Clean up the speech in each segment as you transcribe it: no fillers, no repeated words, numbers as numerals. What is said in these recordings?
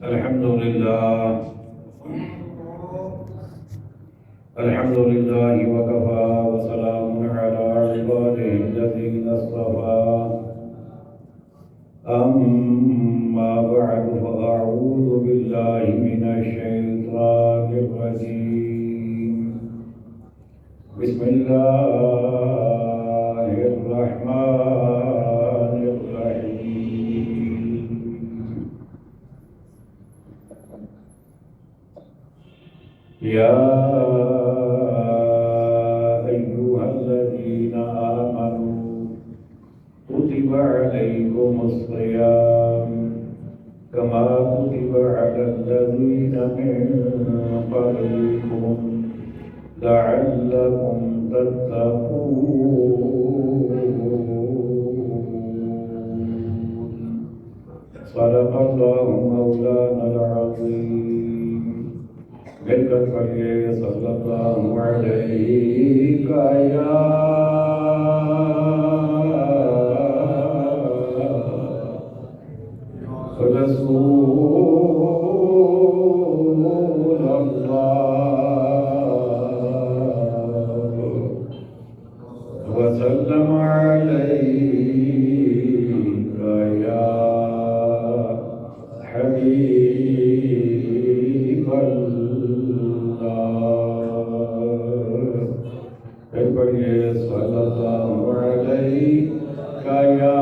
الحمد لله الحمد لله وكفى وسلام على عباده الذين اصطفى أما بعد فأعوذ بالله من الشيطان الرجيم بسم الله الرحمن الرحيم يا أيها الذين آمنوا كتب عليكم الصيام كما كتب على الذين من قبلكم لعلكم تتقون صدق الله مولانا العظيم ملکت پڑھیے صلی اللہ علیہ یا رسول اللہ وسلم علیہ یا حبیب پڑھیے صلی اللہ علیہ یا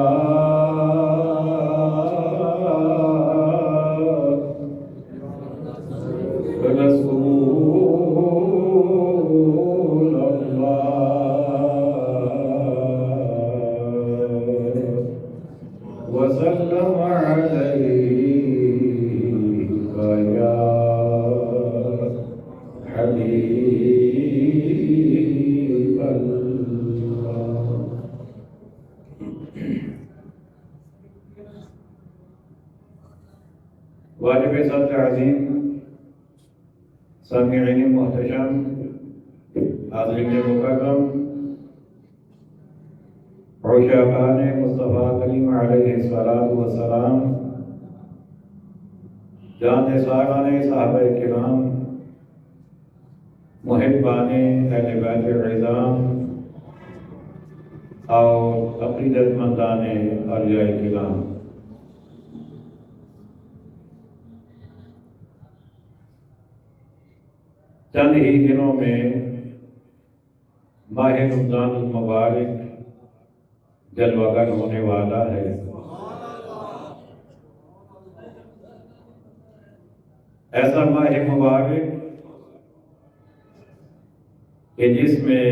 رسول اللہ وسلم علیہ یا حبیب واجب سب عظیم سامعین محتشم حاضرین مکرم عشاقان مصطفیٰ کریم علیہ السلام جان ساران صحابہ کرام محبان اہل بیت العظام اور عقیدت مندان اولیاء کرام، چند ہی دنوں میں ماہ رمضان المبارک جلوہ گر ہونے والا ہے۔ ایسا ماہ مبارک کہ جس میں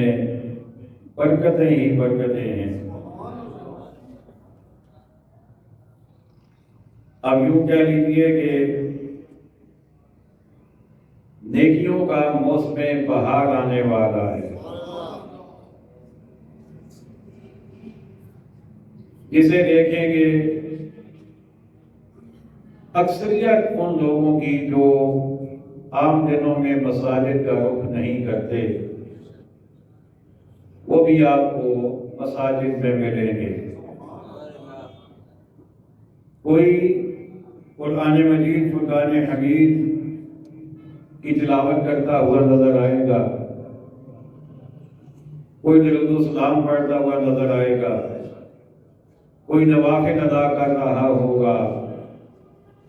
برکتیں ہی برکتیں ہیں۔ اب یوں کہہ لیجیے کہ نیکیوں کا موسم بہار آنے والا ہے، جسے دیکھیں گے اکثریت ان لوگوں کی جو عام دنوں میں مساجد کا رخ نہیں کرتے، وہ بھی آپ کو مساجد میں ملیں گے۔ کوئی قرآن مجید فرقان حمید کی تلاوت کرتا ہوا نظر آئے گا، کوئی درود و سلام پڑھتا ہوا نظر آئے گا، کوئی نوافل ادا کر رہا ہوگا،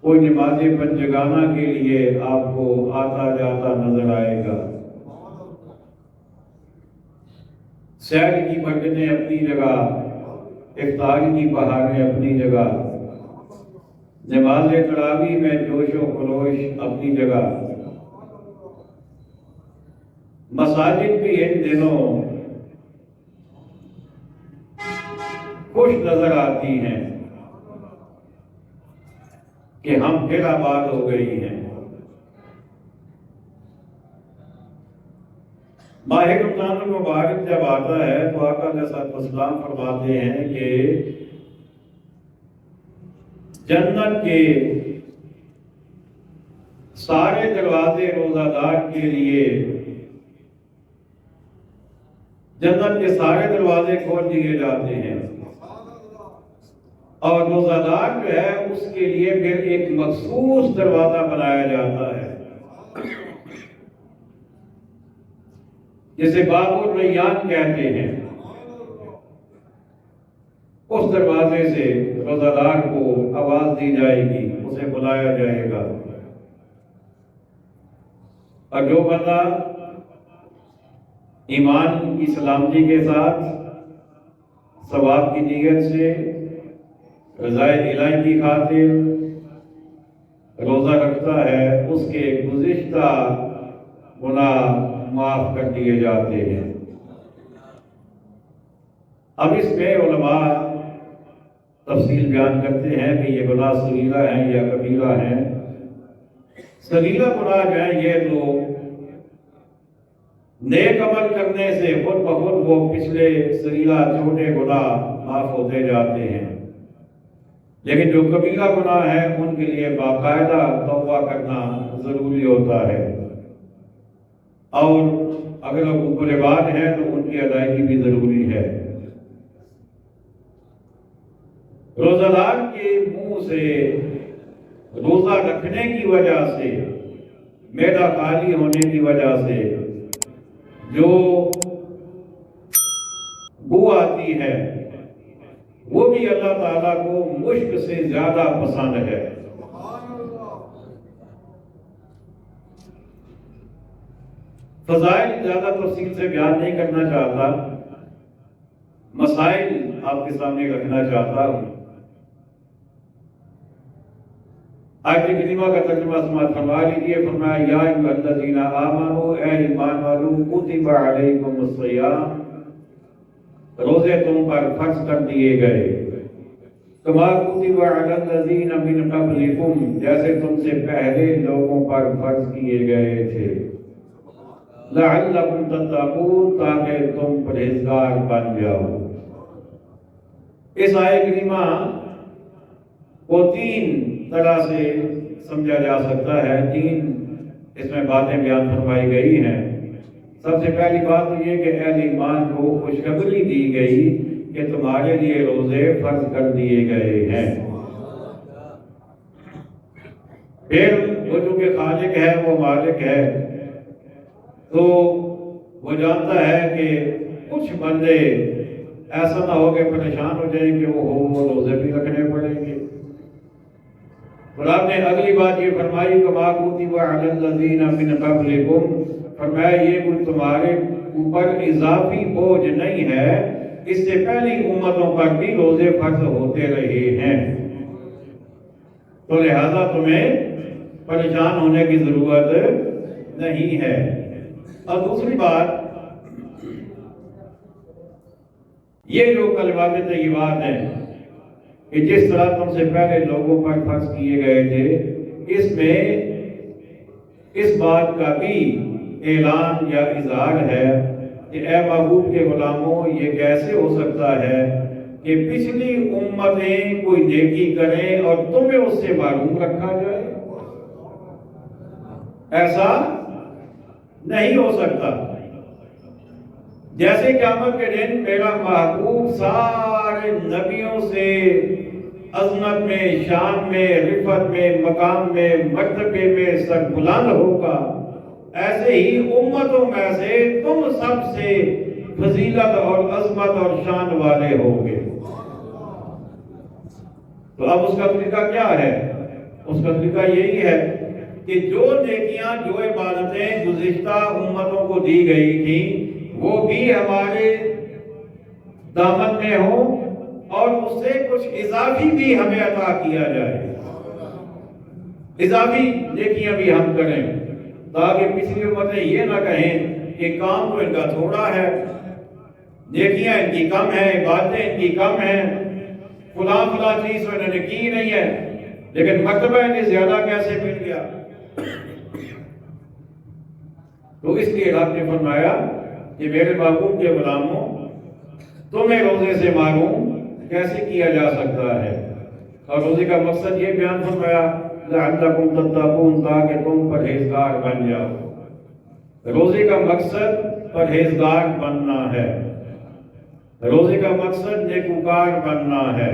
کوئی نماز پنجگانہ کے لیے آپ کو آتا جاتا نظر آئے گا۔ سحر کی برکتیں اپنی جگہ، افطار کی بہاریں اپنی جگہ، نماز تراویح میں جوش و خروش اپنی جگہ۔ مساجد بھی ان دنوں خوش نظر آتی ہیں کہ ہم پھر آباد ہو گئی ہیں۔ ماہ رمضان المبارک جب آتا ہے تو آقا علیہ الصلوۃ والسلام فرماتے ہیں کہ جنت کے سارے دروازے روزہ دار کے لیے، جنت کے سارے دروازے کھول دیے جاتے ہیں، اور روزہ دار جو ہے اس کے لیے پھر ایک مخصوص دروازہ بنایا جاتا ہے جسے باب الریان کہتے ہیں. اس دروازے سے روزہ دار کو آواز دی جائے گی، اسے بلایا جائے گا. اور جو بندہ ایمان کی سلامتی کے ساتھ ثواب کی نیت سے رضائے الہی کی خاطر روزہ رکھتا ہے، اس کے گزشتہ گناہ معاف کر دیے جاتے ہیں. اب اس میں علماء تفصیل بیان کرتے ہیں کہ یہ گناہ صغیرہ ہیں یا کبیرہ ہیں. صغیرہ گناہ جو ہیں یہ تو نیک عمل کرنے سے خود بخود وہ پچھلے صغیرہ چھوٹے گناہ معاف ہوتے جاتے ہیں، لیکن جو کبیرہ گناہ ہیں ان کے لیے باقاعدہ توبہ کرنا ضروری ہوتا ہے، اور اگر حقوق العباد ہیں تو ان کی ادائیگی بھی ضروری ہے. روزہ دار کے منہ سے روزہ رکھنے کی وجہ سے، معدہ خالی ہونے کی وجہ سے جو بو آتی ہے وہ بھی اللہ تعالیٰ کو مشک سے زیادہ پسند ہے. فضائل زیادہ تفصیل سے بیان نہیں کرنا چاہتا، مسائل آپ کے سامنے رکھنا چاہتا ہوں. آیت کریمہ کا ترجمہ سماعت فرما لیجیے. فرمایا یا ایھا الذین آمنوا، اے ایمان والو، کتب علیکم الصیام، روزے تم پر فرض کر دیے گئے، کما کتب علی الذین من قبلکم، جیسے تم سے پہلے لوگوں پر فرض کیے گئے تھے، لعلکم تتقون، تاکہ تم پرہیزگار بن جاؤ. اس آیت کریمہ کو تین طرح سے سمجھا جا سکتا ہے، تین اس میں باتیں بیان فرمائی گئی ہیں. سب سے پہلی بات تو یہ کہ اہل ایمان کو خوشخبری دی گئی کہ تمہارے لیے روزے فرض کر دیے گئے ہیں. پھر وہ جو کہ خالق ہے، وہ مالک ہے، تو وہ جانتا ہے کہ کچھ بندے ایسا نہ ہو کہ پریشان ہو جائیں کہ وہ روزے بھی رکھنے پڑیں گے. اور آپ نے اگلی بات یہ فرمائی کما کتب علی الذین من قبلکم، فرمایا یہ کوئی تمہارے اوپر اضافی بوجھ نہیں ہے، اس سے پہلی امتوں پر بھی روزے فرض ہوتے رہے ہیں، تو لہذا تمہیں پریشان ہونے کی ضرورت نہیں ہے. اور دوسری بات یہ جو کلمات طیبات ہیں کہ جس طرح تم سے پہلے لوگوں پر فرض کیے گئے تھے، اس میں اس بات کا بھی اعلان یا اظہار ہے کہ اے محبوب کے غلاموں، یہ کیسے ہو سکتا ہے کہ پچھلی امتیں کوئی نیکی کریں اور تمہیں اس سے محروم رکھا جائے؟ ایسا نہیں ہو سکتا. جیسے قیامت کے دن میرا محبوب سارے نبیوں سے عظمت میں، شان میں، رفعت میں، مقام میں، مرتبے میں سربلند ہوگا، ایسے ہی امتوں میں سے تم سب سے فضیلت اور عظمت اور شان والے ہوگے. تو اب اس کا طریقہ کیا ہے؟ اس کا طریقہ یہی ہے کہ جو نیکیاں، جو عبادتیں گزشتہ امتوں کو دی گئی تھیں وہ بھی ہمارے دامن میں ہوں، اور اس سے کچھ اضافی بھی ہمیں عطا کیا جائے، اضافی نیکیاں بھی ہم کریں، تاکہ پچھلی امتیں یہ نہ کہیں کہ کام تو ان کا تھوڑا ہے، نیکیاں ان کی کم ہیں، عبادتیں ان کی کم ہیں، فلاں چیز تو انہوں نے کی نہیں ہے، لیکن مرتبہ انہیں زیادہ کیسے مل گیا؟ تو اس لیے آپ نے فرمایا کہ میرے محبوب کے غلاموں، تمہیں روزے سے محروم کیسے کیا جا سکتا ہے؟ اور روزے کا مقصد یہ بیان فرمایا لعلکم تتقون، تاکہ تم پرہیزگار بن جاؤ. روزے کا مقصد پرہیزگار بننا ہے، روزے کا مقصد نیکوکار بننا ہے.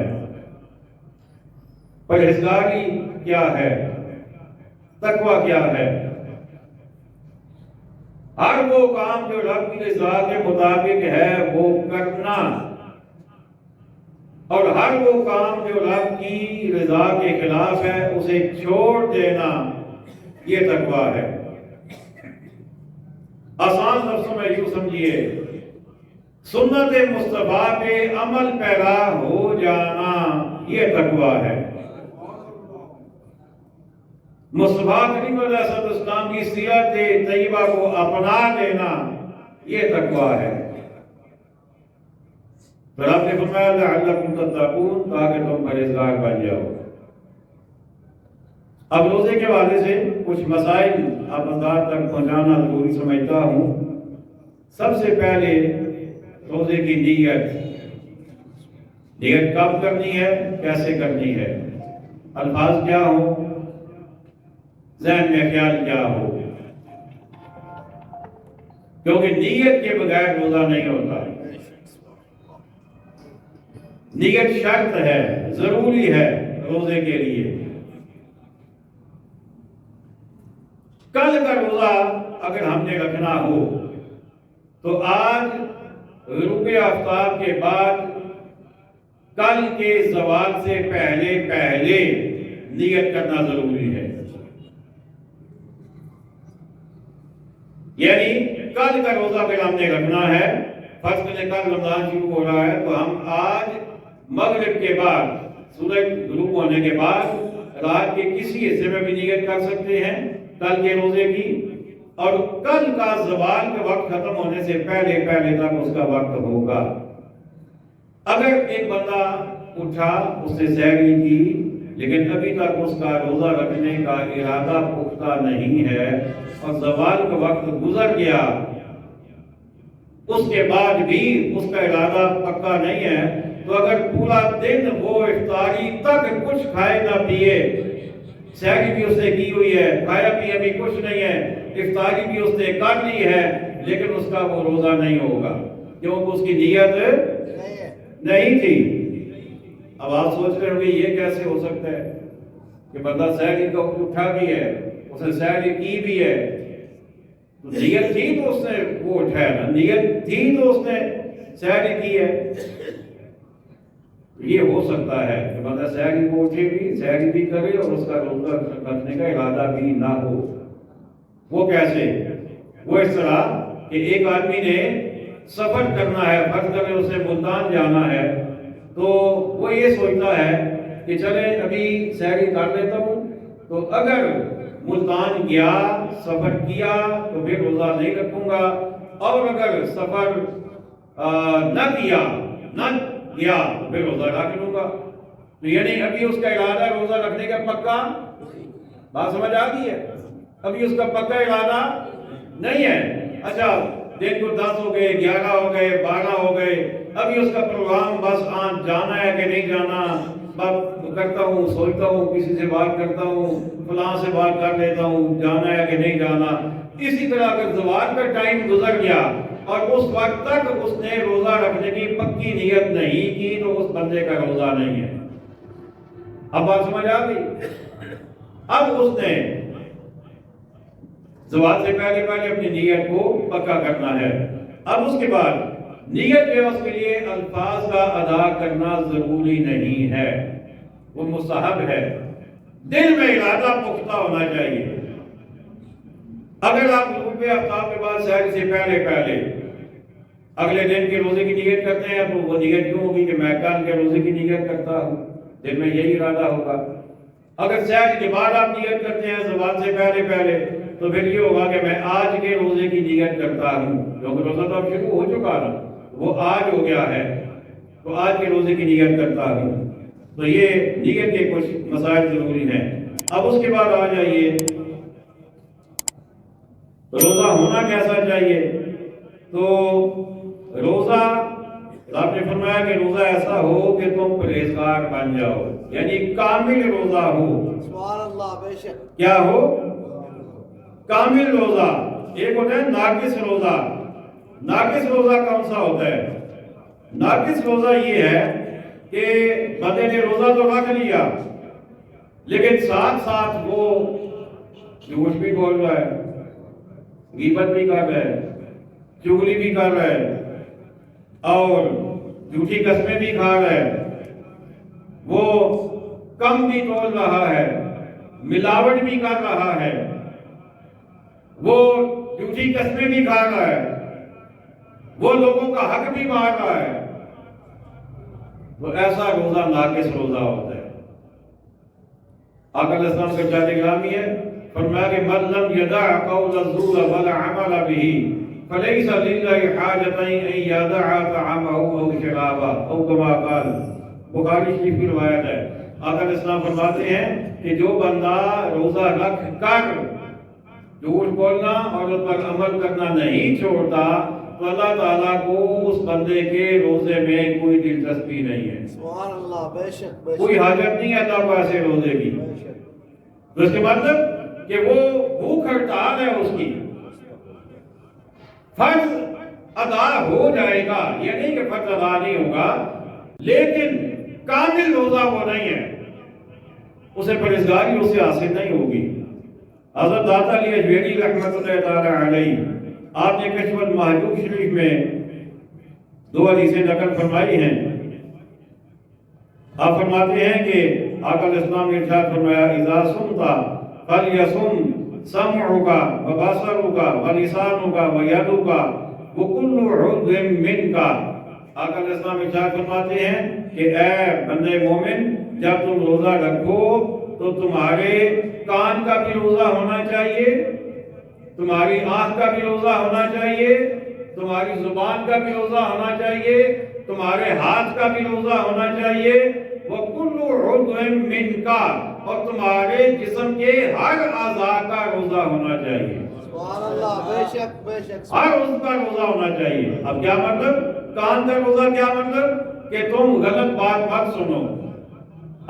پرہیزگاری کیا ہے، تقوی کیا ہے؟ ہر وہ کام جو رب کی رضا کے مطابق ہے وہ کرنا، اور ہر وہ کام جو رب کی رضا کے خلاف ہے اسے چھوڑ دینا، یہ تقوی ہے۔ آسان لفظوں میں یوں سمجھیے، سنت مصطفیٰ پہ عمل پیرا ہو جانا یہ تقوی ہے۔ مصطفیٰ کریم علیہ السلام کی سیرت طیبہ کو اپنا لینا یہ تقوی ہے۔ تو رب نے فرمایا لعلکم تتقون، تاکہ تم پرہیزگار بن جاؤ۔ اب روزے کے حوالے سے کچھ مسائل آپ انداز تک پہنچانا ضروری سمجھتا ہوں۔ سب سے پہلے روزے کی نیت کب کرنی ہے، کیسے کرنی ہے، الفاظ کیا ہوں، ذہن میں خیال کیا ہو، کیونکہ نیت کے بغیر روزہ نہیں ہوتا۔ نیت شرط ہے، ضروری ہے روزے کے لیے۔ کل کا روزہ اگر ہم نے رکھنا ہو تو آج غروب آفتاب کے بعد کل کے زوال سے پہلے نیت کرنا ضروری ہے۔ یعنی کل کا روزہ اگر ہم نے رکھنا ہے، فرض کریں کل رمضان شروع ہو رہا ہے، تو ہم آج مغرب کے بعد، سورج غروب ہونے کے بعد رات کے کسی حصے میں بھی نیت کر سکتے ہیں کل کے روزے کی، اور کل کا زوال کا وقت ختم ہونے سے پہلے تک اس کا وقت ہوگا۔ اگر ایک بندہ اٹھا، اس نے سحری کی، لیکن ابھی تک اس کا روزہ رکھنے کا ارادہ پختہ نہیں ہے اور زوال کا وقت گزر گیا، اس کے بعد بھی اس کا ارادہ پکا نہیں ہے، تو اگر پورا دن وہ افطاری تک کچھ کھائے نہ پیے، سحری بھی اس نے کی ہوئی ہے، کھایا پیا بھی کچھ نہیں ہے، افطاری بھی اس نے کر لی ہے، لیکن اس کا وہ روزہ نہیں ہوگا، کیونکہ اس کی نیت نہیں تھی۔ اب آپ سوچ رہے ہوں گے یہ کیسے ہو سکتا ہے کہ بندہ سحری کو اٹھا بھی ہے، اس نے سحری کی بھی ہے، تو نیت تھی تو اس نے وہ اٹھایا نا، نیت تھی تو اس نے سحری کی ہے۔ یہ ہو سکتا ہے کہ بندہ سحری کو اٹھے بھی، سحری بھی کرے اور اس کا روزہ رکھنے کا ارادہ بھی نہ ہو۔ وہ کیسے؟ وہ اس طرح کہ ایک آدمی نے سفر کرنا ہے، فرض کرے اسے ملتان جانا ہے، تو وہ یہ سوچتا ہے کہ چلے ابھی سحری کر لیتا ہوں، تو اگر ملتان گیا، سفر کیا تو پھر روزہ نہیں رکھوں گا، اور اگر سفر نہ گیا تو پھر روزہ رکھ لوں گا۔ تو یعنی ابھی اس کا ارادہ روزہ رکھنے کا پکا، بات سمجھ آ گئی ہے؟ ابھی اس کا پکا ارادہ نہیں ہے۔ اچھا دن کو 10 ہو گئے، 11 ہو گئے، 12 ہو گئے، ابھی اس کا پروگرام بس جانا ہے کہ نہیں جانا، بات کرتا ہوں، سوچتا ہوں، کسی سے بات کرتا ہوں، فلاں سے بات کر لیتا ہوں، جانا ہے کہ نہیں جانا۔ اسی طرح اگر زوال کا ٹائم گزر گیا اور اس وقت تک اس نے روزہ رکھنے کی پکی نیت نہیں کی، تو اس بندے کا روزہ نہیں ہے۔ اب بات سمجھ آ گئی؟ اب اس نے زوال سے پہلے اپنی نیت کو پکا کرنا ہے۔ اب اس کے بعد نیت جو ہے اس کے لیے الفاظ کا ادا کرنا ضروری نہیں ہے، وہ مستحب ہے، دل میں ارادہ پختہ ہونا چاہیے۔ اگر آپ غروب آفتاب کے بعد سحر سے پہلے اگلے دن کے روزے کی نیت کرتے ہیں، تو وہ نیت کیوں ہوگی کہ میں کل کے روزے کی نیت کرتا ہوں، دل میں یہی ارادہ ہوگا۔ اگر سحر کے بعد آپ نیت کرتے ہیں زوال سے پہلے، تو پھر یہ ہوگا کہ میں آج کے روزے کی نیت کرتا ہوں، کیونکہ روزہ تو اب شروع ہو چکا نا، وہ آج ہو گیا ہے، تو آج کے روزے کی نیت کرتا ہوں۔ تو یہ نیت کے کچھ مسائل ضروری ہیں۔ اب اس کے بعد آ جائیے روزہ ہونا کیسا چاہیے؟ تو روزہ آپ نے فرمایا کہ روزہ ایسا ہو کہ تم پرہیزگار بن جاؤ، یعنی کامل روزہ ہو۔ سبحان اللہ، بے شک کیا ہو؟ کامل روزہ۔ ایک ہوتا ہے ناقص روزہ۔ ناقص روزہ کون سا ہوتا ہے؟ ناقص روزہ یہ ہے کہ بندے نے روزہ تو رکھ لیا، لیکن ساتھ ساتھ وہ جھوٹ بھی بول رہا ہے، غیبت بھی کر رہا ہے، چغلی بھی کر رہا ہے اور جھوٹی قسمیں بھی کھا رہا ہے، وہ کم بھی تول رہا ہے، ملاوٹ بھی کر رہا ہے، وہ جھوٹی قسمیں بھی کھا رہا ہے، وہ لوگوں کا حق بھی مار رہا ہے، تو ایسا روزہ ناقص روزہ ہوتا ہے۔ آقا علیہ السلام کا جاد گرامی ہے، فرمایا کہ من لم یدع قول الزور والعمل به فلیس للہ حاجۃ ان یدع طعامہ او شرابہ او کما قال، بخاری شریف کی روایت ہے۔ آقا علیہ السلام فرماتے ہیں کہ جو بندہ روزہ رکھ کر جھوٹ بولنا اور اس پر عمل کرنا نہیں چھوڑتا تو اللہ تعالیٰ کو اس بندے کے روزے میں کوئی دلچسپی نہیں ہے، سبحان اللہ، بے شک کوئی حاجت نہیں ہے اللہ کو ایسے روزے کی۔ تو اس کے مطلب کہ وہ بھوک ہڑتال ہے، اس کی فرض ادا ہو جائے گا، یہ نہیں کہ فرض ادا نہیں ہوگا، لیکن کامل روزہ وہ نہیں ہے، اسے پرہیزگاری اس سے حاصل نہیں ہوگی۔ حضرت داتا علی اجویری رحمۃ اللہ تعالی علیہ، آپ نے کشف المحجوب شریف میں 2 حدیثیں نقل فرمائی ہیں۔ آپ فرماتے ہیں کہ آقا علیہ السلام نے ارشاد فرمایا اذا صمت فلیصم سمعک وبصرک ولسانک ویدک وکل عضو منک۔ آقا علیہ السلام ارشاد فرماتے ہیں کہ اے بندے مومن، جب تم روزہ رکھو تو تمہارے کان کا بھی روزہ ہونا چاہیے، تمہاری آنکھ کا بھی روزہ ہونا چاہیے، تمہاری زبان کا بھی روزہ ہونا چاہیے، تمہارے ہاتھ کا بھی روزہ ہونا چاہیے، وَكُلُّ عُضْوٍ مِّنْكَ، اور تمہارے جسم کے ہر اعضاء کا روزہ ہونا چاہیے، سبحان اللہ، بے شک بے شک، ہر اس کا روزہ ہونا چاہیے۔ اب کیا مطلب کان کا روزہ؟ کیا مطلب کہ تم غلط بات مت سنو،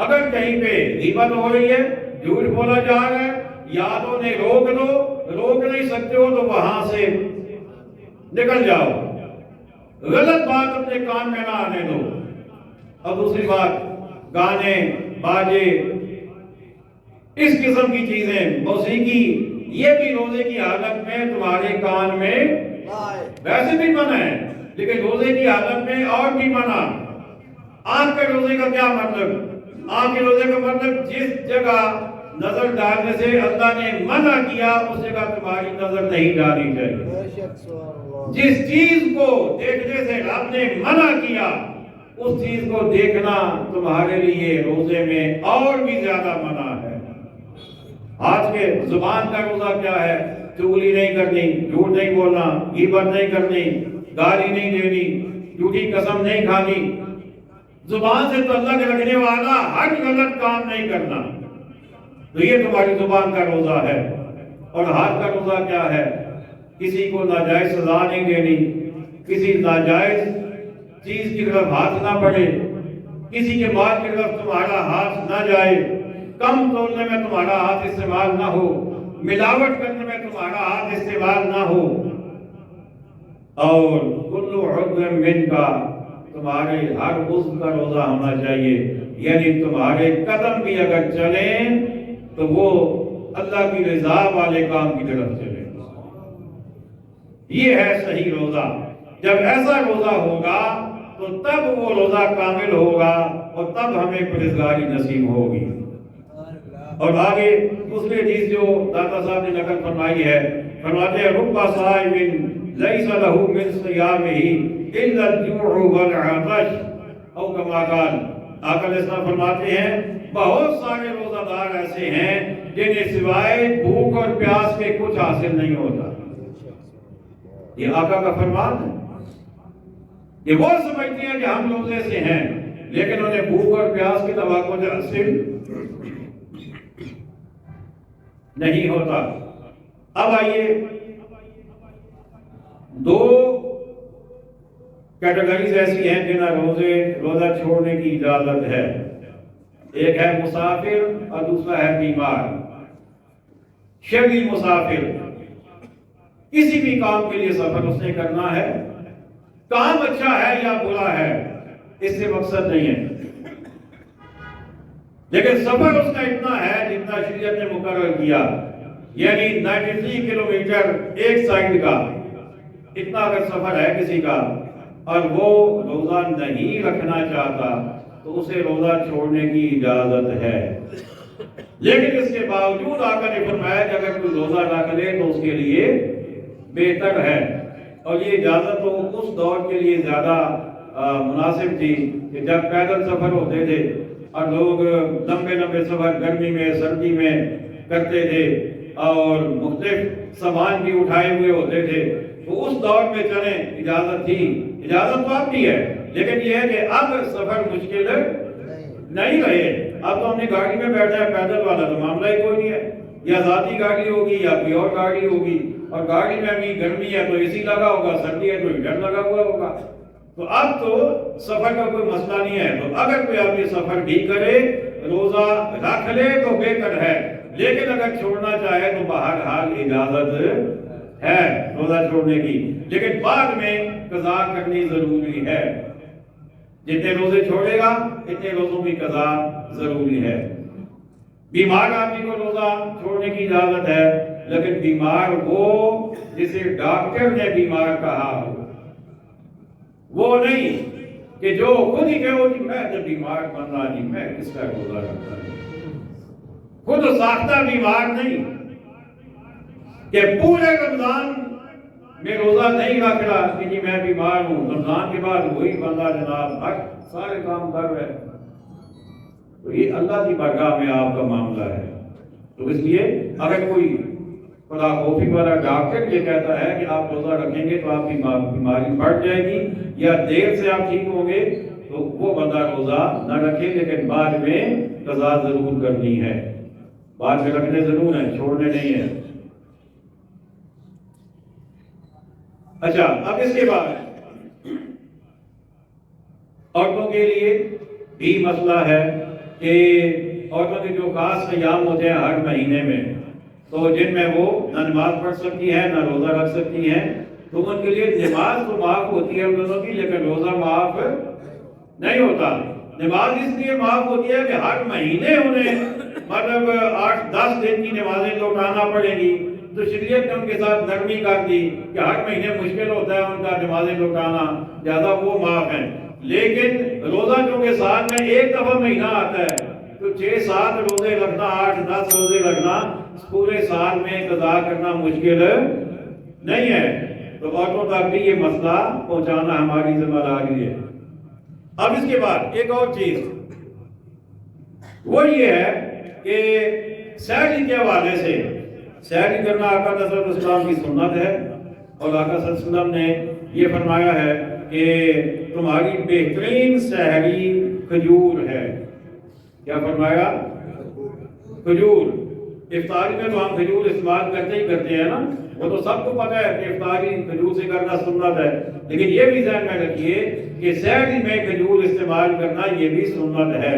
اگر کہیں پہ غیبت ہو رہی ہے، جھوٹ بولا جا رہا ہے، یادوں نے روک دو، روک نہیں سکتے ہو تو وہاں سے نکل جاؤ، غلط بات اپنے کان میں نہ آنے دو۔ اور دوسری بات، گانے باجے اس قسم کی چیزیں، موسیقی، یہ بھی روزے کی حالت میں تمہارے کان میں ویسے بھی منع ہے، لیکن روزے کی حالت میں اور بھی منع۔ آنکھ کے روزے کا کیا مطلب؟ آنکھ کے روزے کا مطلب جس جگہ نظر ڈالنے سے اللہ نے منع کیا اس جگہ تمہاری نظر نہیں ڈالنی چاہیے۔ جس چیز کو دیکھنے سے رب نے منع کیا اس چیز کو دیکھنا تمہارے لیے روزے میں اور بھی زیادہ منع ہے۔ آج کے زبان کا روزہ کیا ہے؟ چغلی نہیں کرنی، جھوٹ نہیں بولنا، غیبت نہیں کرنی، گالی نہیں دینی، جھوٹی قسم نہیں کھانی، زبان سے تعلق رکھنے والا ہر غلط کام نہیں کرنا، تو یہ تمہاری زبان کا روزہ ہے۔ اور ہاتھ کا روزہ کیا ہے؟ کسی کو ناجائز سزا نہیں دینی، کسی ناجائز چیز کی طرف ہاتھ نہ بڑھے، کسی کے مال کی طرف تمہارا ہاتھ نہ جائے، کم تولنے میں تمہارا ہاتھ استعمال نہ ہو، ملاوٹ کرنے میں تمہارا ہاتھ استعمال نہ ہو، اور کل عضو منک، تمہارے ہر عضو کا روزہ ہونا چاہیے، یعنی تمہارے قدم بھی اگر چلیں تو وہ اللہ کی رضا والے کام کی طرف چلیں۔ یہ ہے صحیح روزہ۔ جب ایسا روزہ ہوگا تو تب وہ روزہ کامل ہوگا اور تب ہمیں پرہیزگاری نصیب ہوگی۔ اور آگے دوسری حدیث جو داتا صاحب نے نقل فرمائی ہے، فرماتے ہیں رب صائم لیس لہ من صیامہ الا الجوع والعطش، او کما قال۔ آقا علیہ السلام فرماتے ہیں بہت سارے روزہ دار ایسے ہیں جنہیں سوائے بھوک اور پیاس کے کچھ حاصل نہیں ہوتا۔ یہ آقا کا فرمان ہے۔ یہ وہ سمجھتے ہیں کہ ہم روزے سے ہیں، لیکن انہیں بھوک اور پیاس کی توقع حاصل نہیں ہوتا۔ اب آئیے دو کیٹیگریز ایسی ہیں جنہیں روزہ چھوڑنے کی اجازت ہے، ایک ہے مسافر اور دوسرا ہے بیمار۔ شرعی مسافر، کسی بھی کام کے لیے سفر اس نے کرنا ہے، کام اچھا ہے یا برا ہے اس سے مقصد نہیں ہے، لیکن سفر اس کا اتنا ہے جتنا شریعت نے مقرر کیا، یعنی 93 کلومیٹر ایک سائڈ کا، اتنا اگر سفر ہے کسی کا اور وہ روزہ نہیں رکھنا چاہتا تو اسے روزہ چھوڑنے کی اجازت ہے۔ لیکن اس کے باوجود آقا نے فرمایا کہ اگر کوئی روزہ رکھ لے تو اس کے لیے بہتر ہے، اور یہ اجازت تو اس دور کے لیے زیادہ مناسب تھی کہ جب پیدل سفر ہوتے تھے اور لوگ لمبے لمبے سفر گرمی میں سردی میں کرتے تھے اور مختلف سامان بھی اٹھائے ہوئے ہوتے تھے، تو اس دور میں چلیں اجازت تھی، اجازت تو اب بھی ہے، لیکن یہ ہے کہ اب سفر مشکل نہیں رہے۔ اب تو ہم نے گاڑی میں بیٹھا ہے، پیدل والا تو معاملہ ہی کوئی نہیں ہے، یا ذاتی گاڑی ہوگی یا کوئی اور گاڑی ہوگی، اور گاڑی میں بھی گرمی ہے تو اے سی لگا ہوگا، سردی ہے تو ہیٹر لگا ہوا ہوگا، تو اب تو سفر کا کوئی مسئلہ نہیں ہے۔ تو اگر کوئی آدمی سفر بھی کرے، روزہ رکھ لے تو بہتر ہے، لیکن اگر چھوڑنا چاہے تو بہرحال اجازت ہے روزہ چھوڑنے کی، لیکن بعد میں قضا کرنی ضروری ہے۔ جتنے روزے چھوڑے گا اتنے روزوں کی قضا ضروری ہے۔ بیمار آدمی کو روزہ چھوڑنے کی اجازت ہے، لیکن بیمار وہ جسے ڈاکٹر نے بیمار کہا ہو، وہ نہیں کہ جو خود ہی کہو کہ میں جب بیمار بن رہا نہیں میں کس کا روزہ رکھتا ہوں، خود ساختہ بیمار نہیں کہ پورے رمضان میں روزہ نہیں رکھ رہا کہ جی میں بیمار ہوں، رمضان کے بعد وہی بندہ جناب ہر سارے کام کر رہے ہیں، تو یہ اللہ کی بارگاہ میں آپ کا معاملہ ہے۔ تو اس لیے اگر کوئی خدا خوفی والا ڈاکٹر یہ کہتا ہے کہ آپ روزہ رکھیں گے تو آپ کی بیماری بڑھ جائے گی یا دیر سے آپ ٹھیک ہوں گے، تو وہ بندہ روزہ نہ رکھے، لیکن بعد میں قضا ضرور کرنی ہے، بعد میں رکھنے ضرور ہیں، چھوڑنے نہیں ہیں۔ اچھا، اب اس کے بعد عورتوں کے لیے بھی مسئلہ ہے کہ عورتوں کے جو خاص ایام ہوتے ہیں ہر مہینے میں، تو جن میں وہ نہ نماز پڑھ سکتی ہیں نہ روزہ رکھ سکتی ہیں، تو ان کے لیے نماز تو معاف ہوتی ہے ان دونوں کی، لیکن روزہ معاف نہیں ہوتا۔ نماز اس لیے معاف ہوتی ہے کہ ہر مہینے انہیں مطلب 8-10 دن کی نمازیں لوٹانا پڑے گی، تو شریعت نے ان کے ساتھ نرمی کر دی کہ ہر مہینے مشکل ہوتا ہے ان کا نمازیں لوٹانا، زیادہ وہ معاف ہیں۔ لیکن روزہ چونکہ سال میں ایک دفعہ مہینہ آتا ہے، تو 6-7 روزے رکھنا، 8-10 روزے رکھنا پورے سال میں قضا کرنا مشکل نہیں ہے، تو عورتوں تک بھی یہ مسئلہ پہنچانا ہماری ذمہ داری ہے۔ اب اس کے بعد ایک اور چیز وہ یہ ہے کہ سحری کے حوالے سے سحری کرنا آقا صلی اللہ علیہ وسلم کی سنت ہے، اور آقا صلی اللہ علیہ وسلم نے یہ فرمایا ہے کہ تمہاری بہترین سحری کھجور ہے۔ کیا فرمایا؟ کھجور۔ افطاری میں تو ہم کھجور استعمال کرتے ہی کرتے ہیں نا، وہ تو سب کو پتہ ہے کہ افطاری کھجور سے کرنا سنت ہے، لیکن یہ بھی ذہن میں رکھیے کہ سحری میں کھجور استعمال کرنا یہ بھی سنت ہے،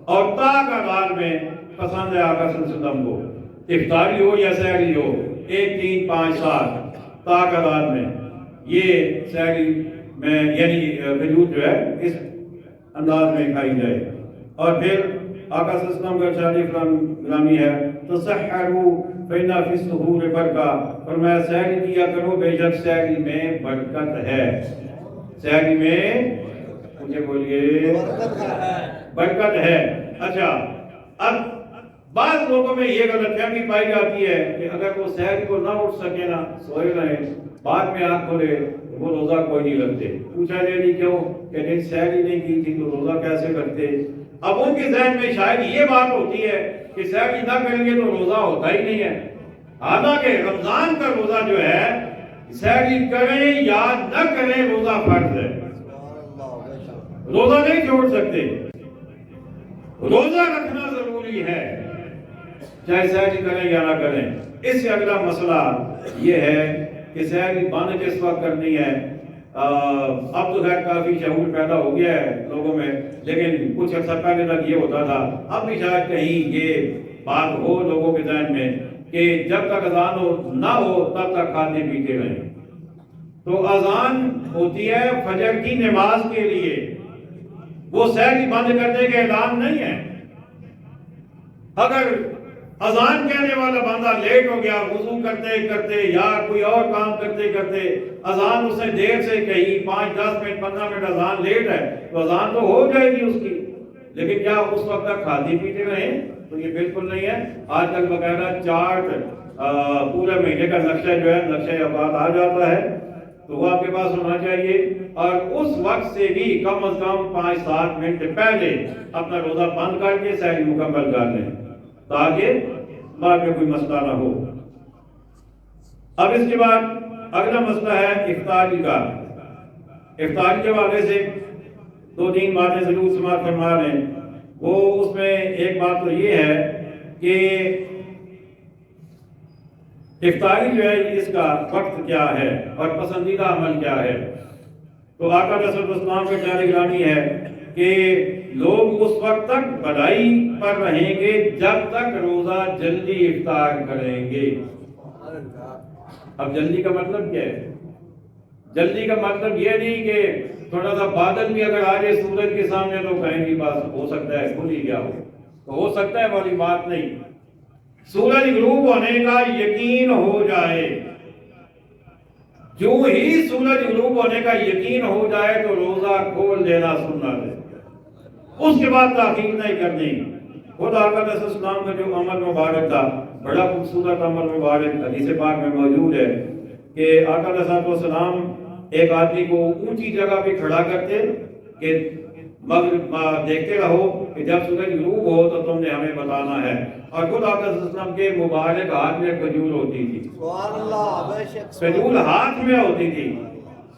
اور تاکہ میں پسند ہے آقا صلی اللہ علیہ وسلم کو، افطاری ہو یا سحری ہو، 1 3 5 7 تاکہ میں یہ سحری میں یعنی کھجور جو ہے اس انداز میں کھائی جائے۔ اور پھر آقا صلی اللہ علیہ وسلم کا ارشاد گرامی ہے تسحروا فإن فی السحور برکہ، فرمایا سحری کیا کرو بے شک سحری میں برکت ہے، سحری میں مجھے بولیے برکت ہے۔ اچھا، اب بعض لوگوں میں یہ غلط فہمی پائی جاتی ہے کہ اگر وہ سحری کو نہ اٹھ سکے نا، سوئے رہے، بعد میں آنکھ کھولے وہ روزہ کوئی نہیں رکھتے۔ پوچھا جائے نہیں کیوں کہ نہیں سحری نہیں کی تھی تو روزہ کیسے رکھتے؟ اب ان کے ذہن میں شاید یہ بات ہوتی ہے کہ سحری نہ کریں گے تو روزہ ہوتا ہی نہیں ہے، حالانکہ رمضان کا روزہ جو ہے سحری کریں یا نہ کریں روزہ فرض ہے، روزہ نہیں چھوڑ سکتے، روزہ رکھنا ضروری ہے چاہے سحری کریں یا نہ کریں۔ اس سے اگلا مسئلہ یہ ہے کہ سحری بند کس وقت کرنی ہے۔ اب تو خیر کافی شعور پیدا ہو گیا ہے لوگوں میں، لیکن کچھ عرصہ پہلے تک یہ ہوتا تھا، اب بھی شاید کہیں یہ بات ہو لوگوں کے ذہن میں کہ جب تک اذان نہ ہو تب تک کھاتے پیتے رہیں۔ تو اذان ہوتی ہے فجر کی نماز کے لیے، وہ سحری بند کرنے کا اعلان نہیں ہے، اگر اذان کہنے والا بندہ لیٹ ہو گیا وضو کرتے کرتے یا کوئی اور کام کرتے کرتے، اذان اس نے دیر سے کہی، 5 10 منٹ 15 منٹ اذان لیٹ ہے تو اذان تو ہو جائے گی اس کی، لیکن کیا اس وقت تک کھاتے پیتے رہیں؟ تو یہ بالکل نہیں ہے۔ آج کل باقاعدہ چارٹ پورے مہینے کا نقشہ جو ہے، نقشہ اوقات آ جاتا ہے، تو وہ آپ کے پاس ہونا چاہیے، اور اس وقت سے بھی کم از کم 5 7 منٹ پہلے اپنا روزہ بند کر کے سحری مکمل کر لیں تاکہ بعد میں کوئی مسئلہ نہ ہو۔ اب اس کے بعد اگلا مسئلہ ہے افطاری کا۔ افطاری کے حوالے سے 2-3 باتیں ضرور سماعت فرما لیں۔ وہ اس میں ایک بات تو یہ ہے کہ افطاری جو ہے اس کا وقت کیا ہے اور پسندیدہ عمل کیا ہے۔ تو آقا رسول اللہ صلی اللہ علیہ وسلم کا ارشاد گرامی ہے کہ لوگ اس وقت تک بھلائی پر رہیں گے جب تک روزہ جلدی افطار کریں گے۔ اب جلدی کا مطلب کیا ہے؟ جلدی کا مطلب یہ نہیں کہ تھوڑا سا بادل بھی اگر آ جائے سورج کے سامنے تو کہیں گے بس ہو سکتا ہے کھل ہی گیا ہو، تو ہو سکتا ہے والی بات نہیں۔ سورج غروب ہونے کا یقین ہو جائے، جو ہی سورج غروب ہونے کا یقین ہو جائے تو روزہ کھول دینا سنت ہے، اس کے بعد تاخیر نہیں کرنی۔ خود آقا علیہ السلام کا جو عمل مبارک تھا، بڑا خوبصورت عمل مبارک حدیث پاک میں موجود ہے کہ آقا علیہ السلام ایک آدمی کو اونچی جگہ پہ کھڑا کرتے کہ مغرب دیکھتے رہو کہ جب سورج غروب ہو تو تم نے ہمیں بتانا ہے، اور خود آقا صلی اللہ علیہ وسلم کے مبارک ہاتھ میں کھجور ہوتی تھی، سبحان اللہ، بے شک کھجور ہاتھ میں ہوتی تھی،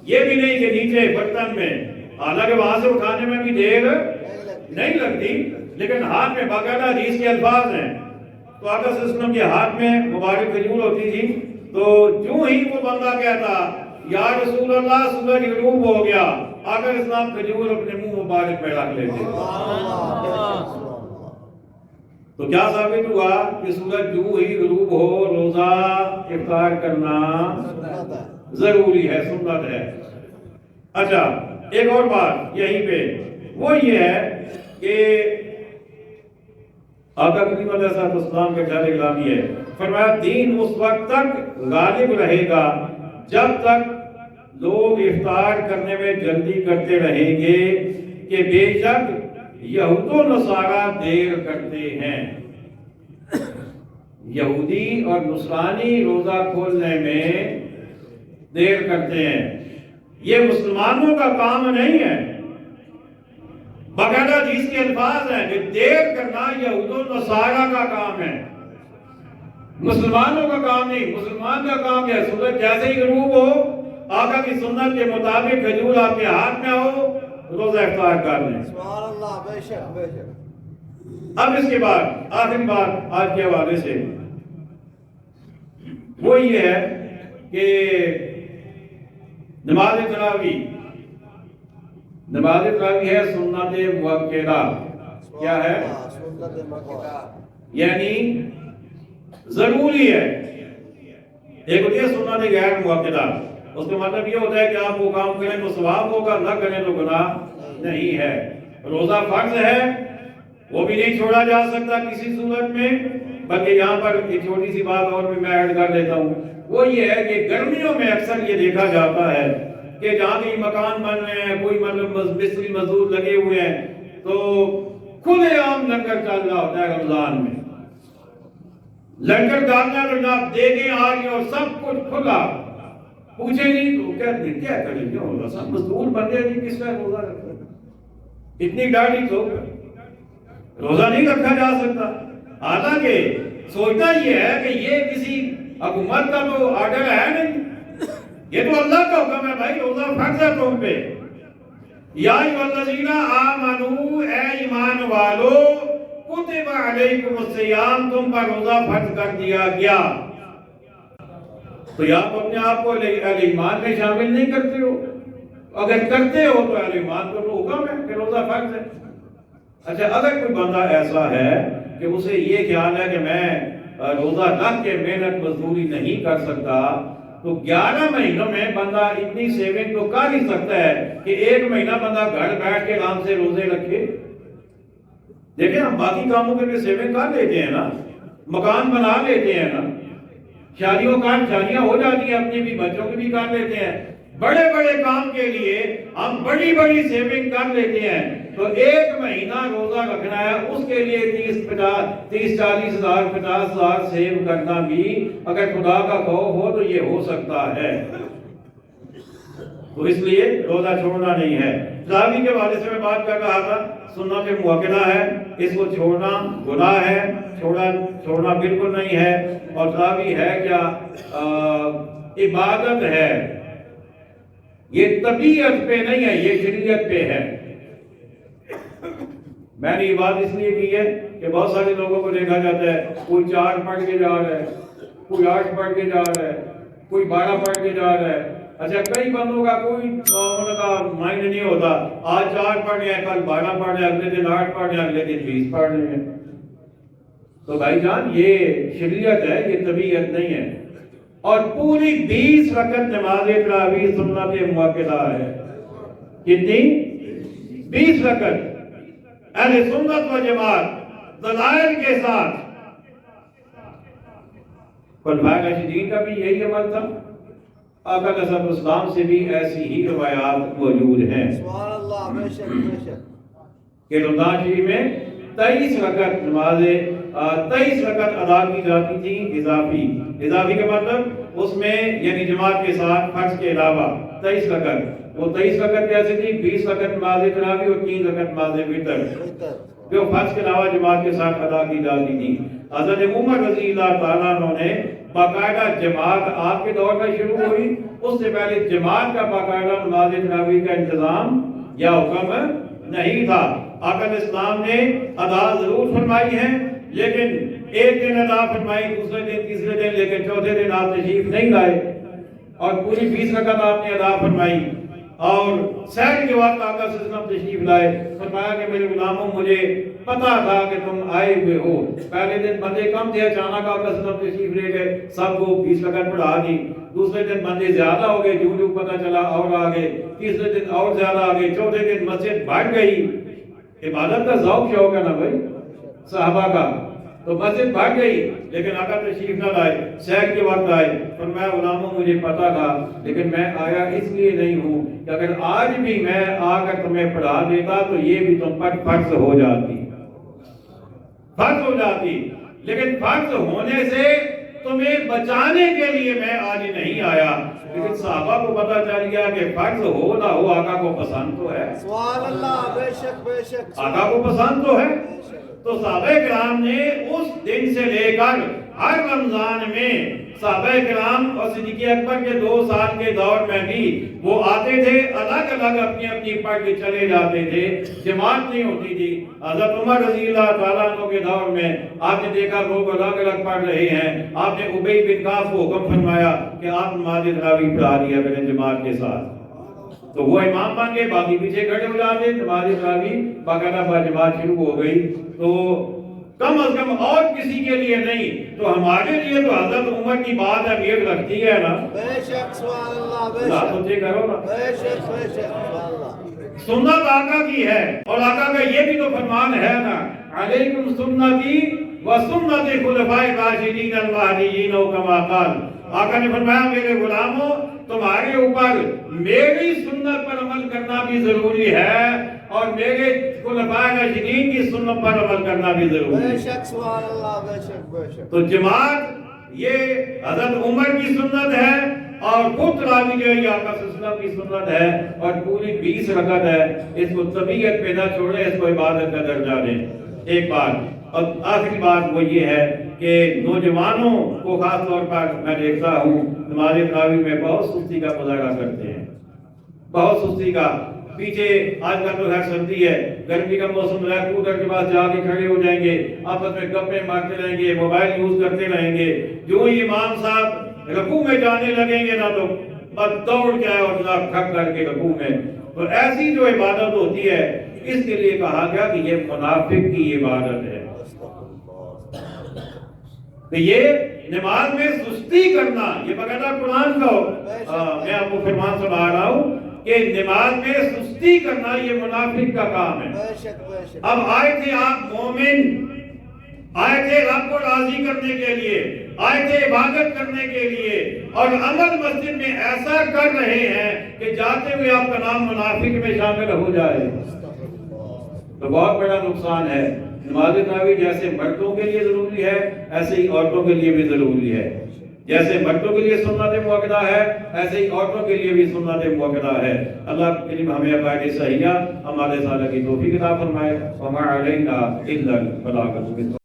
یہ بھی نہیں کہ نیچے برتن میں، حالانکہ وہاں سے اٹھانے میں بھی دیر نہیں لگتی، لیکن ہاتھ میں باقاعدہ حدیث کے الفاظ ہیں۔ تو آقا صلی اللہ علیہ وسلم کے ہاتھ میں مبارک کھجور ہوتی تھی، تو جو ہی وہ بندہ کہتا یا رسول اللہ سورج غروب ہو گیا، آقا علیہ السلام کھجور اپنے منہ مبارک میں رکھ لیتے۔ تو کیا ثابت ہوا کہ سورج جو ہی غروب ہو روزہ افطار کرنا ضروری ہے، سنت ہے۔ اچھا ایک اور بات یہیں پہ وہ یہ ہے کہ آقا کریم علیہ السلام کا ارشاد گرامی ہے، فرمایا دین اس وقت تک غالب رہے گا جب تک لوگ افطار کرنے میں جلدی کرتے رہیں گے کہ بے شک یہود و نصارہ دیر کرتے ہیں۔ یہودی اور نصرانی روزہ کھولنے میں دیر کرتے ہیں، یہ مسلمانوں کا کام نہیں ہے۔ باقاعدہ جس کے الفاظ ہیں کہ دیر کرنا یہود و نصارہ کا کام ہے، مسلمانوں کا کام نہیں۔ مسلمان کا کام ہے سورج جیسے ہی غروب ہو، آقا کی سنت کے مطابق کھجور آپ کے ہاتھ میں ہو، روزہ افطار کر لیں۔ سبحان اللہ، بے شک بے شک۔ اب اس کے بعد آخری بات آج کے حوالے سے وہ یہ ہے کہ نماز تراویح ہے سنت مؤکدہ۔ کیا ہے؟ سنت مؤکدہ، یعنی ضروری ہے۔ ایک ہوتی ہے سنت غیر مؤکدہ، اس کا مطلب یہ ہوتا ہے کہ آپ وہ کام کریں تو ثواب ہوگا، نہ کریں تو گناہ نہیں ہے۔ روزہ فرض ہے، وہ بھی نہیں چھوڑا جا سکتا کسی صورت میں، بلکہ یہاں پر ایک چھوٹی سی بات اور بھی میں ایڈ کر دیتا ہوں، وہ یہ ہے کہ گرمیوں میں اکثر یہ دیکھا جاتا ہے کہ جہاں بھی مکان بن رہے ہیں، کوئی مطلب مستری مزدور لگے ہوئے ہیں، تو کھلے عام لنگر چل رہا ہوتا ہے رمضان میں، لنگر ڈالنا تو جناب دیگیں آ رہی اور سب کچھ کھلا، پوچھے نہیں تو کہتے ہیں کیا کریں گے، ہوگا سب مزدور بندے نہیں کس طرح روزہ رکھتے ہیں، اتنی ڈاڑھی تو روزہ نہیں رکھا جا سکتا۔ حالانکہ سوچنا یہ ہے کہ یہ کسی حکومت کا تو آرڈر ہے نہیں، یہ تو اللہ کا حکم ہے بھائی، روزہ فرض ہے تم پہ۔ یا ایھا الذین آمنو، اے ایمان والو، کتب علیکم الصیام، تم پر روزہ فرض کر دیا گیا۔ تو یا آپ اپنے آپ کو اہل ایمان میں شامل نہیں کرتے ہو، اگر کرتے ہو تو اہل ایمان کو تو حکم ہے کہ روزہ فرض ہے۔ اچھا اگر کوئی بندہ ایسا ہے کہ اسے یہ خیال ہے کہ میں روزہ رکھ کے محنت مزدوری نہیں کر سکتا، تو 11 مہینوں میں بندہ اتنی سیونگ تو کر ہی سکتا ہے کہ 1 مہینہ بندہ گھر بیٹھ کے آرام سے روزے رکھے۔ دیکھیں ہم باقی کاموں کے لیے سیونگ کر لیتے ہیں نا، مکان بنا لیتے ہیں نا، شادیاں ہو جاتی ہیں، اپنی بھی بچوں کی بھی کر لیتے ہیں، بڑے بڑے کام کے لیے ہم بڑی بڑی سیونگ کر لیتے ہیں۔ تو ایک مہینہ روزہ رکھنا ہے، اس کے لیے 30-40 ہزار 50 ہزار سیو کرنا بھی اگر خدا کا خوف ہو تو یہ ہو سکتا ہے۔ تو اس لیے روزہ چھوڑنا نہیں ہے۔ تراویح کے حوالے سے میں بات کر رہا تھا، سنت مؤکدہ ہے، اس کو چھوڑنا گناہ ہے، چھوڑنا بالکل نہیں ہے۔ اور تراویح ہے کیا؟ عبادت ہے، یہ طبیعت پہ نہیں ہے، یہ شریعت پہ ہے۔ میں نے یہ بات اس لیے کی ہے کہ بہت سارے لوگوں کو دیکھا جاتا ہے، کوئی 4 پڑھ کے جا رہا ہے، کوئی 8 پڑھ کے جا رہا ہے، کوئی 12 پڑھ کے جا رہا ہے۔ اچھا، کئی بندوں کا کوئی ان کا مائنڈ نہیں ہوتا، آج 4 پڑھ رہے ہیں، کل 12 پڑھ رہے ہیں، اگلے دن 8 پڑھ رہے ہیں، اگلے دن 20 پڑھ رہے ہیں۔ تو بھائی جان یہ شریعت ہے، یہ طبیعت نہیں ہے۔ اور پوری 20 رکعت نماز تراویح سنت مؤکدہ ہے۔ کتنی؟ 20 رکعت اہل سنت و جماعت دلائل کے ساتھ۔ خلفائے راشدین کا بھی یہی عمل تھا، آقا علیہ الصلوۃ والسلام سے بھی ایسی ہی روایات موجود ہیں سبحان اللہ، بے شک بے شک، کہ رمضان شریف میں 23 رکعت نمازیں 23 رکعت ادا کی جاتی تھی اضافی کا مطلب اس میں یعنی جماعت کے ساتھ فرض کے علاوہ 23 رکعت۔ وہ 23 رکعت کیسے تھی؟ 20 رکعت نماز تراویح اور 3 رکعت نماز وتر جو فرض کے علاوہ جماعت کے ساتھ ادا کی جاتی تھی۔ حضرت عمر رضی اللہ تعالیٰ عنہ نے باقاعدہ جماعت آپ کے دور میں شروع ہوئی، اس سے پہلے جماعت کا باقاعدہ نماز تراویح کا انتظام یا حکم نہیں تھا۔ آقا علیہ السلام نے ادا ضرور فرمائی ہے، لیکن ایک دن ادا فرمائی، دوسرے دن، تیسرے دن، لیکن چوتھے دن آپ تشریف نہیں لائے اور پوری 20 رکعت آپ نے ادا فرمائی۔ اور سحر کے وقت آقا صلی اللہ علیہ وسلم تشریف لائے، فرمایا کہ میرے غلاموں مجھے پتا تھا کہ تم آئے ہوئے ہو۔ پہلے دن بندے کم تھے، اچانک آقا صلی اللہ علیہ وسلم تشریف لے گئے، سب کو 20 رکعت پڑھا دی۔ دوسرے دن بندے زیادہ ہو گئے، جو پتا چلا اور آگے، تیسرے دن اور زیادہ آگے، چوتھے دن مسجد بڑھ گئی۔ عبادت کا ذوق شوق ہے نا بھائی صحابہ کا، تو مسجد بھاگ گئی، لیکن آقا تشریف نہ لائے، سحر کے وقت آئے۔ فرمایا غلاموں مجھے پتا تھا، لیکن میں آیا اس لیے نہیں ہوں کہ اگر آج بھی میں آ کر تمہیں پڑھا دیتا تو یہ بھی تم پر فرض ہو جاتی، لیکن فرض ہونے سے تمہیں بچانے کے لیے میں آج نہیں آیا۔ لیکن صحابہ کو پتا چل گیا کہ فرض ہو نہ ہو آقا کو پسند تو ہے، سبحان اللہ، بے شک بے شک، آقا کو پسند تو ہے۔ تو صحابہ کرام نے اس دن سے لے کر ہر رمضان میں صحابہ کرام اور صدیق اکبر کے 2 سال کے دور میں بھی وہ آتے تھے، الگ الگ اپنی اپنی پڑھ کے چلے جاتے تھے، جماعت نہیں ہوتی تھی۔ حضرت عمر رضی اللہ تعالیٰ عنہ کے دور میں آپ نے دیکھا لوگ الگ الگ پڑھ رہے ہیں، آپ نے ابی بن کعب کو حکم فرمایا کہ آپ نماز تراویح پڑھا دیا کریں جماعت کے ساتھ۔ تو وہ امام بن گئے، باقی پیچھے کھڑے ہو جاتے، نماز تراویح باقاعدہ جماعت شروع ہو گئی۔ تو کم از کم اور کسی کے لیے نہیں تو ہمارے لیے تو حضرت عمر کی بات اہمیت رکھتی ہے نا۔ بے شک، سبحان اللہ، بے آپ شک، سوچے کرو نا، بے شک بے شک، سبحان اللہ، سنت آقا کی ہے، اور آقا کا یہ بھی تو فرمان ہے نا، علیکم سنتی و سنت خلفائے راشدین المہدیین کما قال۔ آقا نے فرمایا میرے غلاموں تمہارے اوپر میری سنت پر عمل کرنا بھی ضروری ہے اور میرے خلفائے راشدین کی سنت پر عمل کرنا بھی ضروری ہے۔ بے شک، سبحان اللہ، بے شک بے شک، تو جماعت یہ حضرت عمر کی سنت ہے، اور خود تراویح جو ہے آقا صلی اللہ علیہ وسلم کی سنت ہے، اور پوری 20 رکعت ہے۔ اس کو طبیعت پہ نہ چھوڑیں، اس کو عبادت کا درجہ دیں۔ ایک بات، اور آخری بات وہ یہ ہے کہ نوجوانوں کو خاص طور پر میں دیکھتا ہوں نماز تراویح میں بہت سستی کا مظاہرہ کرتے ہیں، بہت سستی کا۔ پیچھے آج کل تو ہے سردی ہے، گرمی کا موسم ہے، کولر کے پاس جا کے کھڑے ہو جائیں گے، آپس میں گپے مارتے رہیں گے، موبائل یوز کرتے رہیں گے۔ جو ہی امام صاحب رکوع میں جانے لگیں گے نا تو بس دوڑ کے آئے اور جناب کھڑ کر کے رکوع میں۔ تو ایسی جو عبادت ہوتی ہے اس کے لیے کہا گیا کہ یہ منافق کی عبادت ہے، کہ یہ نماز میں سستی کرنا، یہ باقاعدہ قرآن کا میں آپ کو فرمان سنا رہا ہوں، کہ نماز میں سستی کرنا یہ منافق کا کام ہے۔ بے شک بے شک اب آئے تھے آپ مومن، آئے تھے رب کو راضی کرنے کے لیے، آئے تھے عبادت کرنے کے لیے، اور عمل مسجد میں ایسا کر رہے ہیں کہ جاتے ہوئے آپ کا نام منافق میں شامل ہو جائے تو بہت بڑا نقصان ہے۔ نماز تراویح جیسے مردوں کے لیے ضروری ہے ایسے ہی عورتوں کے لیے بھی ضروری ہے۔ جیسے مردوں کے لیے سنت موقدہ ہے ایسے ہی عورتوں کے لیے بھی سنت موقدہ ہے۔ اللہ کریم ہمیں عقائد صحیحہ ہمارے سالہ کی توفیق عطا فرمائے۔ وما علینا الا البلاغ۔